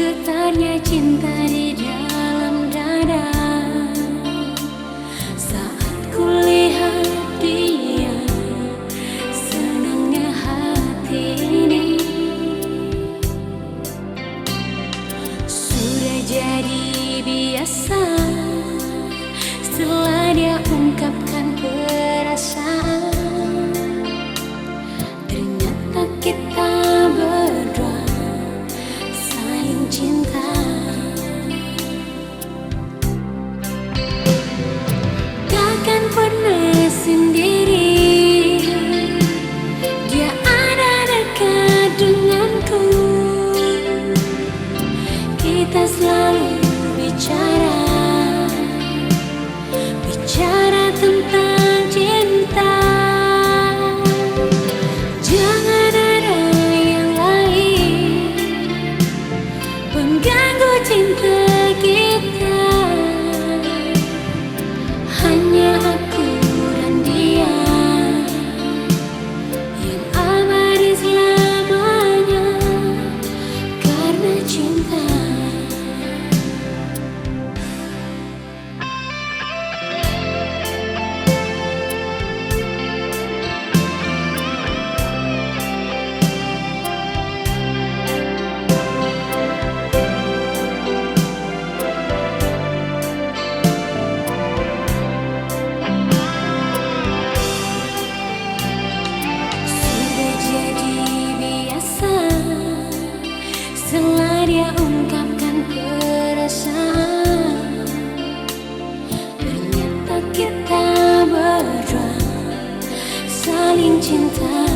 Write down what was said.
Getarnya cinta di dalam dada saat kulihat dia, senangnya hati ini. Sudah jadi biasa setelah dia ungkapkan perasaan. Ternyata kita berdua saling cinta. Takkan pernah sendiri, dia ada dekat denganku. Kita selalu bicara tentang cinta. Jangan ada yang lain mengganggu cinta kita. Hanya aku dan dia yang abadi selamanya karena cinta. Setelah dia ungkapkan perasaan, ternyata kita berdua saling cinta.